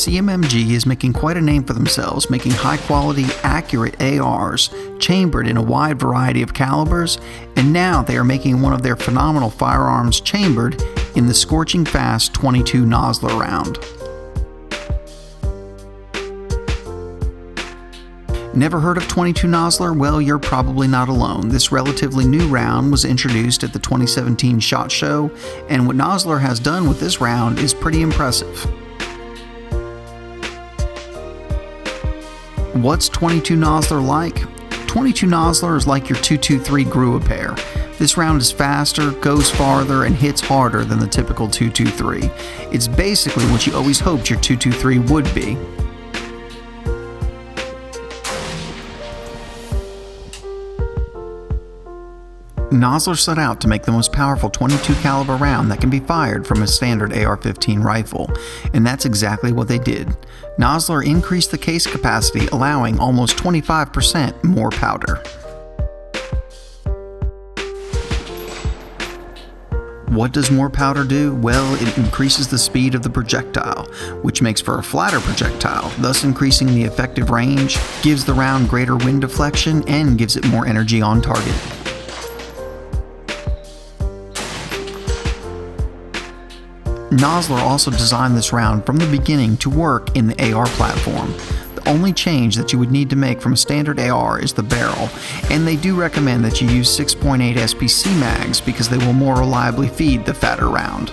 CMMG is making quite a name for themselves, making high-quality, accurate ARs, chambered in a wide variety of calibers, and now they are making one of their phenomenal firearms chambered in the scorching fast 22 Nosler round. Never heard of 22 Nosler? Well, you're probably not alone. This relatively new round was introduced at the 2017 SHOT Show, and what Nosler has done with this round is pretty impressive. What's 22 Nosler like? 22 Nosler is like your 223 Grua pair. This round is faster, goes farther, and hits harder than the typical 223. It's basically what you always hoped your 223 would be. Nosler set out to make the most powerful 22 caliber round that can be fired from a standard AR-15 rifle, and that's exactly what they did. Nosler increased the case capacity, allowing almost 25% more powder. What does more powder do? Well, it increases the speed of the projectile, which makes for a flatter projectile, thus increasing the effective range, gives the round greater wind deflection, and gives it more energy on target. Nosler also designed this round from the beginning to work in the AR platform. The only change that you would need to make from a standard AR is the barrel, and they do recommend that you use 6.8 SPC mags because they will more reliably feed the fatter round.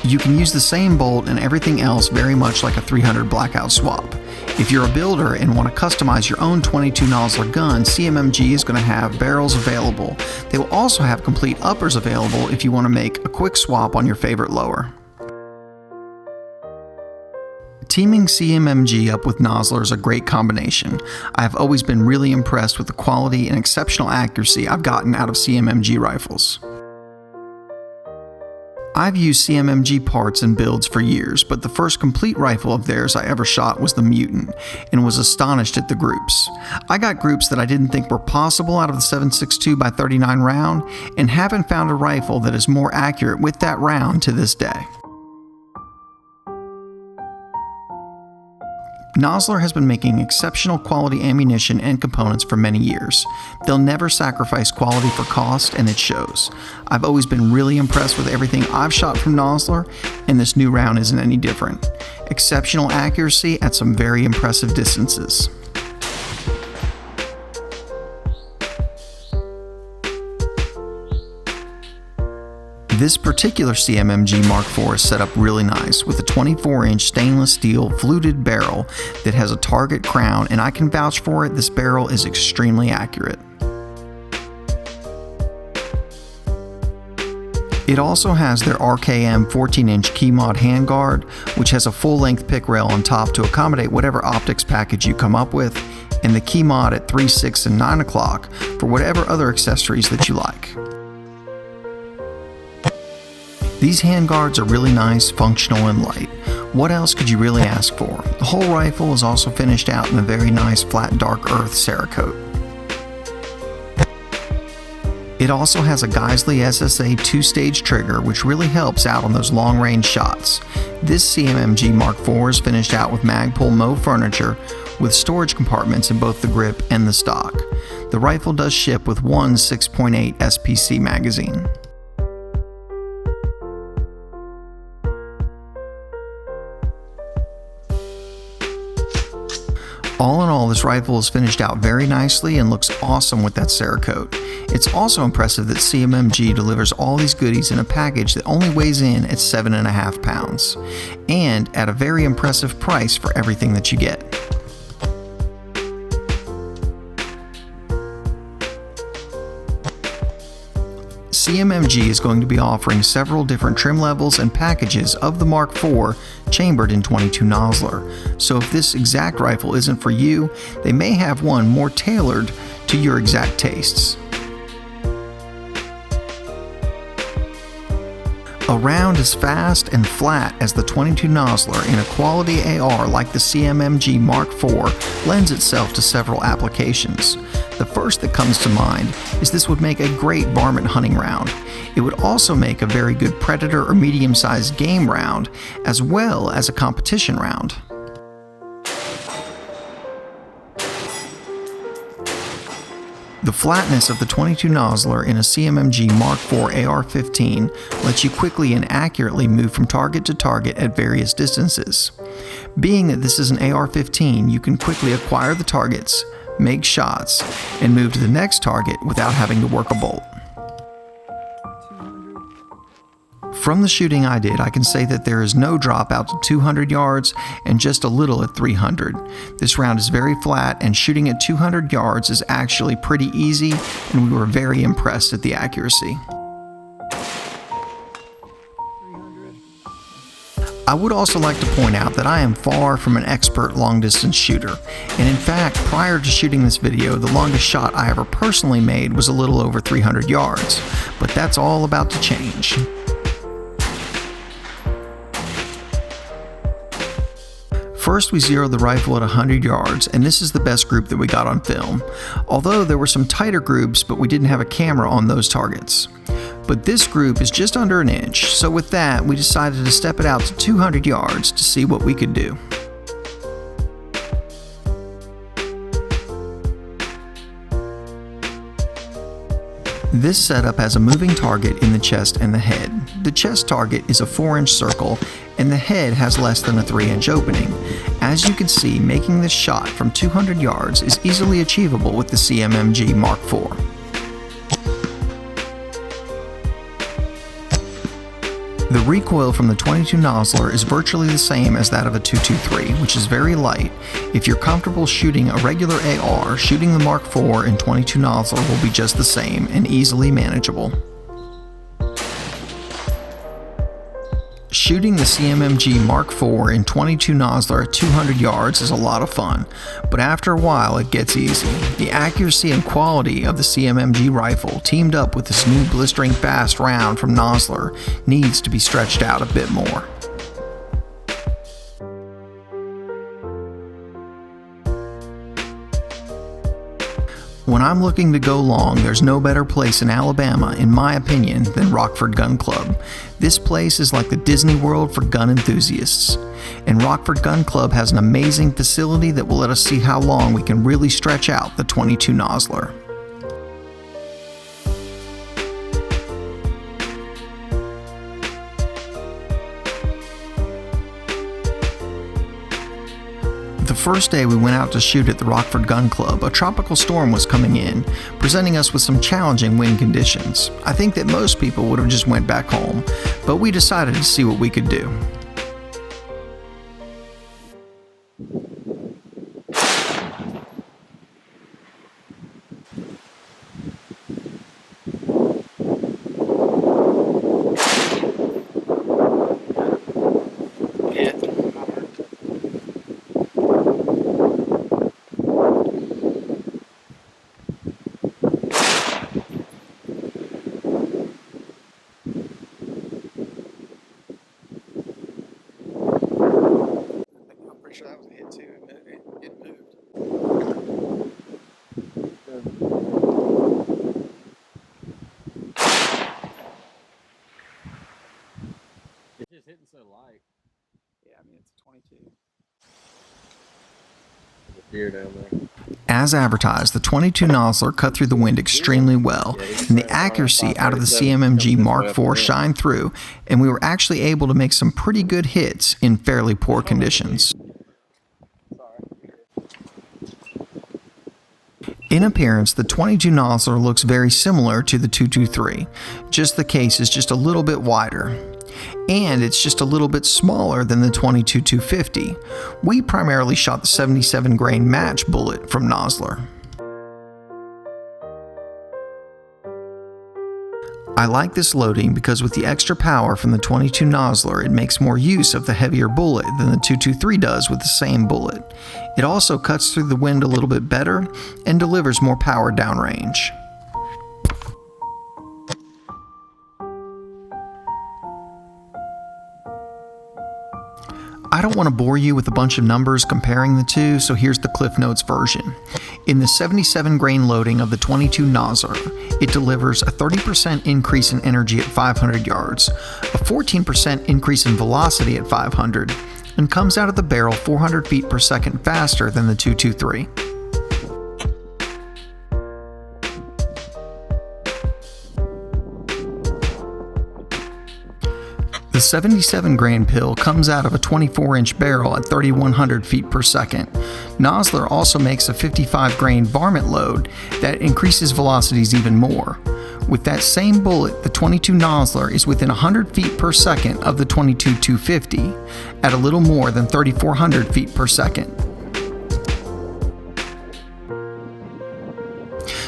You can use the same bolt and everything else very much like a 300 blackout swap. If you're a builder and want to customize your own 22 Nosler gun, CMMG is going to have barrels available. They will also have complete uppers available if you want to make a quick swap on your favorite lower. Teaming CMMG up with Nosler is a great combination. I have always been really impressed with the quality and exceptional accuracy I've gotten out of CMMG rifles. I've used CMMG parts and builds for years, but the first complete rifle of theirs I ever shot was the Mutant, and was astonished at the groups. I got groups that I didn't think were possible out of the 7.62x39 round, and haven't found a rifle that is more accurate with that round to this day. Nosler has been making exceptional quality ammunition and components for many years. They'll never sacrifice quality for cost, and it shows. I've always been really impressed with everything I've shot from Nosler, and this new round isn't any different. Exceptional accuracy at some very impressive distances. This particular CMMG Mark IV is set up really nice with a 24-inch stainless steel fluted barrel that has a target crown, and I can vouch for it, this barrel is extremely accurate. It also has their RKM 14-inch key mod handguard, which has a full-length pick rail on top to accommodate whatever optics package you come up with, and the key mod at 3, 6, and 9 o'clock for whatever other accessories that you like. These handguards are really nice, functional, and light. What else could you really ask for? The whole rifle is also finished out in a very nice flat dark earth Cerakote. It also has a Geisley SSA 2-stage trigger, which really helps out on those long-range shots. This CMMG Mark IV is finished out with Magpul Mauve furniture with storage compartments in both the grip and the stock. The rifle does ship with one 6.8 SPC magazine. All in all, this rifle is finished out very nicely and looks awesome with that Cerakote. It's also impressive that CMMG delivers all these goodies in a package that only weighs in at 7.5 pounds, and at a very impressive price for everything that you get. CMMG is going to be offering several different trim levels and packages of the Mark IV chambered in 22 Nosler. So if this exact rifle isn't for you, they may have one more tailored to your exact tastes. A round as fast and flat as the .22 Nosler in a quality AR like the CMMG Mark IV lends itself to several applications. The first that comes to mind is this would make a great varmint hunting round. It would also make a very good predator or medium-sized game round, as well as a competition round. The flatness of the .22 Nosler in a CMMG Mark IV AR-15 lets you quickly and accurately move from target to target at various distances. Being that this is an AR-15, you can quickly acquire the targets, make shots, and move to the next target without having to work a bolt. From the shooting I did, I can say that there is no drop out to 200 yards and just a little at 300. This round is very flat, and shooting at 200 yards is actually pretty easy, and we were very impressed at the accuracy. I would also like to point out that I am far from an expert long-distance shooter, and in fact, prior to shooting this video, the longest shot I ever personally made was a little over 300 yards, but that's all about to change. First, we zeroed the rifle at 100 yards, and this is the best group that we got on film. Although there were some tighter groups, but we didn't have a camera on those targets. But this group is just under an inch, so with that, we decided to step it out to 200 yards to see what we could do. This setup has a moving target in the chest and the head. The chest target is a 4-inch circle, and the head has less than a 3-inch opening. As you can see, making this shot from 200 yards is easily achievable with the CMMG Mark IV. The recoil from the .22 Nosler is virtually the same as that of a .223, which is very light. If you're comfortable shooting a regular AR, shooting the Mark IV in .22 Nosler will be just the same and easily manageable. Shooting the CMMG Mark IV in .22 Nosler at 200 yards is a lot of fun, but after a while it gets easy. The accuracy and quality of the CMMG rifle teamed up with this new blistering fast round from Nosler needs to be stretched out a bit more. When I'm looking to go long, there's no better place in Alabama, in my opinion, than Rockford Gun Club. This place is like the Disney World for gun enthusiasts. And Rockford Gun Club has an amazing facility that will let us see how long we can really stretch out the .22 Nosler. The first day we went out to shoot at the Rockford Gun Club, a tropical storm was coming in, presenting us with some challenging wind conditions. I think that most people would have just went back home, but we decided to see what we could do. That was a hit too. It moved. It's just hitting so light. Yeah, I mean it's a 22. There's a deer down there. As advertised, the .22 Nosler cut through the wind extremely well, and the accuracy out of the CMMG Mark IV shined through, and we were actually able to make some pretty good hits in fairly poor conditions. In appearance, the .22 Nosler looks very similar to the .223, just the case is just a little bit wider. And it's just a little bit smaller than the .22 250. We primarily shot the 77 grain match bullet from Nosler. I like this loading because with the extra power from the .22 Nosler, it makes more use of the heavier bullet than the .223 does with the same bullet. It also cuts through the wind a little bit better and delivers more power downrange. I don't want to bore you with a bunch of numbers comparing the two, so here's the Cliff Notes version. In the 77 grain loading of the 22 Nosler, it delivers a 30% increase in energy at 500 yards, a 14% increase in velocity at 500, and comes out of the barrel 400 feet per second faster than the 223. The 77 grain pill comes out of a 24-inch barrel at 3,100 feet per second. Nosler also makes a 55 grain varmint load that increases velocities even more. With that same bullet, the 22 Nosler is within 100 feet per second of the 22 250 at a little more than 3,400 feet per second.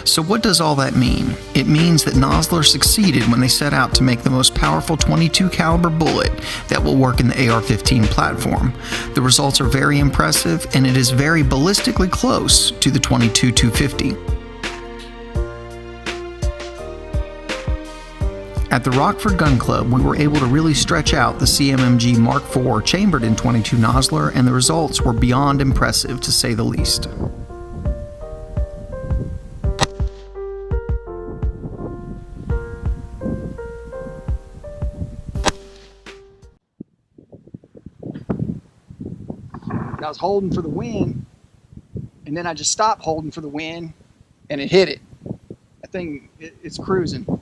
So what does all that mean? It means that Nosler succeeded when they set out to make the most powerful 22 caliber bullet that will work in the AR-15 platform. The results are very impressive, and it is very ballistically close to the 22 250. At the Rockford Gun Club, we were able to really stretch out the CMMG Mark 4 chambered in 22 Nosler, and the results were beyond impressive, to say the least. I was holding for the wind, and then I just stopped holding for the wind, and it hit it. That thing, it's cruising.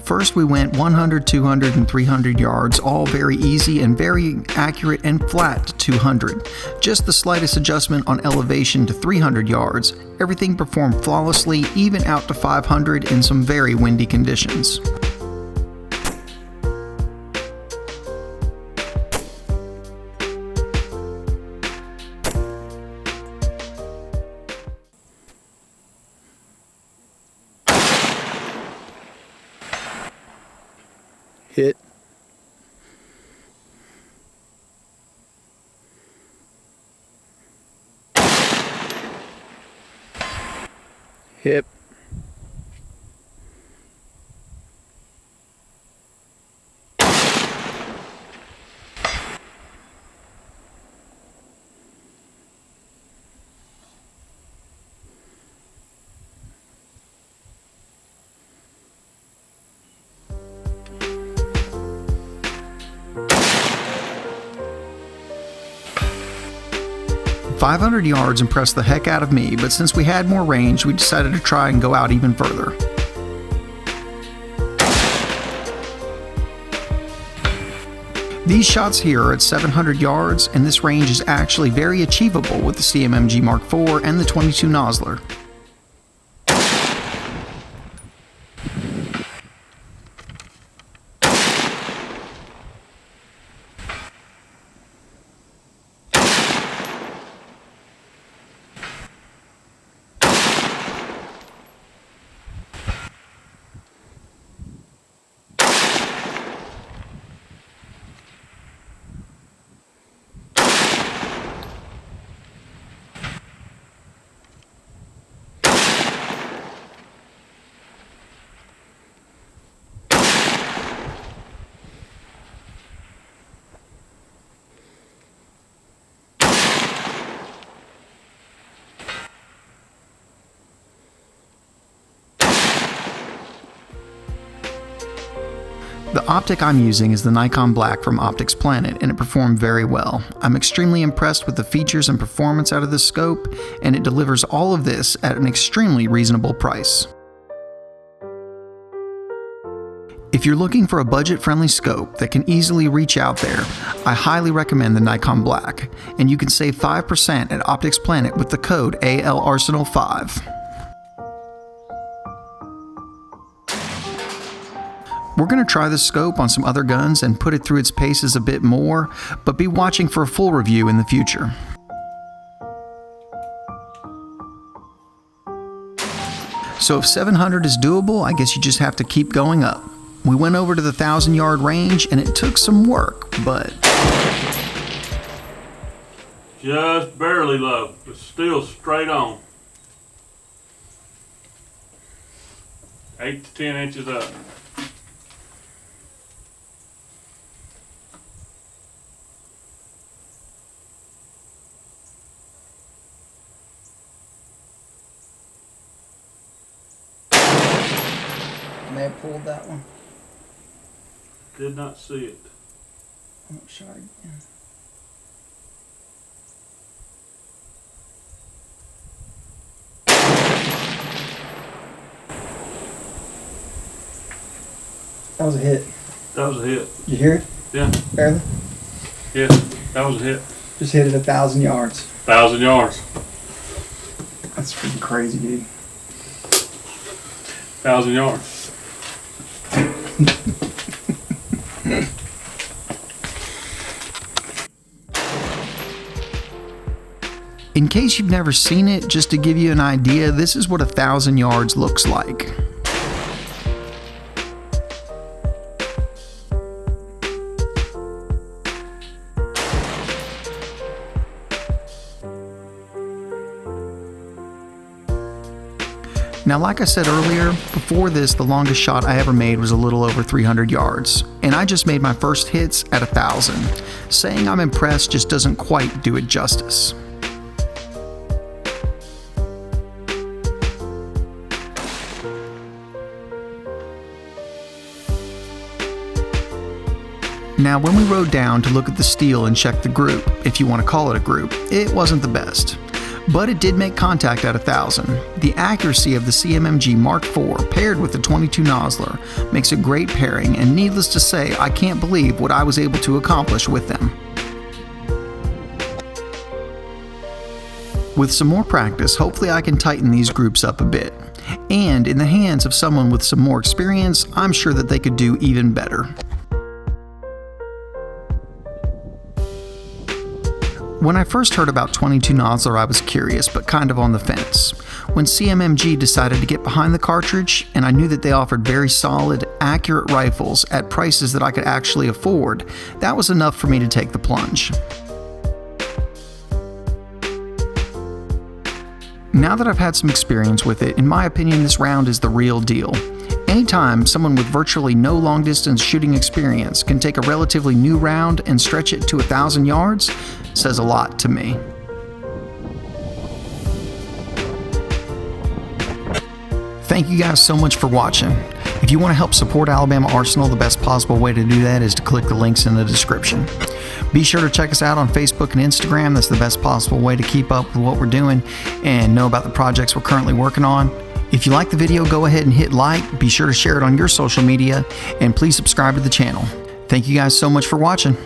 First we went 100, 200, and 300 yards, all very easy and very accurate and flat to 200. Just the slightest adjustment on elevation to 300 yards. Everything performed flawlessly, even out to 500 in some very windy conditions. Hit. Hip. "500 yards impressed the heck out of me, but since we had more range, we decided to try and go out even further. These shots here are at 700 yards, and this range is actually very achievable with the CMMG Mark 4 and the 22 Nosler. The optic I'm using is the Nikon Black from Optics Planet, and it performed very well. I'm extremely impressed with the features and performance out of this scope, and it delivers all of this at an extremely reasonable price. If you're looking for a budget-friendly scope that can easily reach out there, I highly recommend the Nikon Black, and you can save 5% at Optics Planet with the code ALARSENAL5. We're going to try this scope on some other guns and put it through its paces a bit more, but be watching for a full review in the future. So if 700 is doable, I guess you just have to keep going up. We went over to the 1,000-yard range, and it took some work, but... Just barely low, but still straight on. 8 to 10 inches up. may have pulled that one. Did not see it. I'm not sure. That was a hit. That was a hit. You hear it? Yeah. Barely. Yeah. That was a hit. Just hit it 1,000 yards. 1,000 yards. That's freaking crazy, dude. 1,000 yards. In case you've never seen it, just to give you an idea, this is what 1,000 yards looks like. Now, like I said earlier, before this, the longest shot I ever made was a little over 300 yards, and I just made my first hits at 1,000. Saying I'm impressed just doesn't quite do it justice. Now, when we rode down to look at the steel and check the group, if you want to call it a group, it wasn't the best. But it did make contact at 1,000. The accuracy of the CMMG Mark IV paired with the 22 Nosler makes a great pairing, and needless to say, I can't believe what I was able to accomplish with them. With some more practice, hopefully I can tighten these groups up a bit. And in the hands of someone with some more experience, I'm sure that they could do even better. When I first heard about 22 Nosler, I was curious, but kind of on the fence. When CMMG decided to get behind the cartridge, and I knew that they offered very solid, accurate rifles at prices that I could actually afford, that was enough for me to take the plunge. Now that I've had some experience with it, in my opinion, this round is the real deal. Anytime someone with virtually no long-distance shooting experience can take a relatively new round and stretch it to 1,000 yards, says a lot to me. Thank you guys so much for watching. If you want to help support Alabama Arsenal, the best possible way to do that is to click the links in the description. Be sure to check us out on Facebook and Instagram. That's the best possible way to keep up with what we're doing and know about the projects we're currently working on. If you like the video, go ahead and hit like, be sure to share it on your social media, and please subscribe to the channel. Thank you guys so much for watching.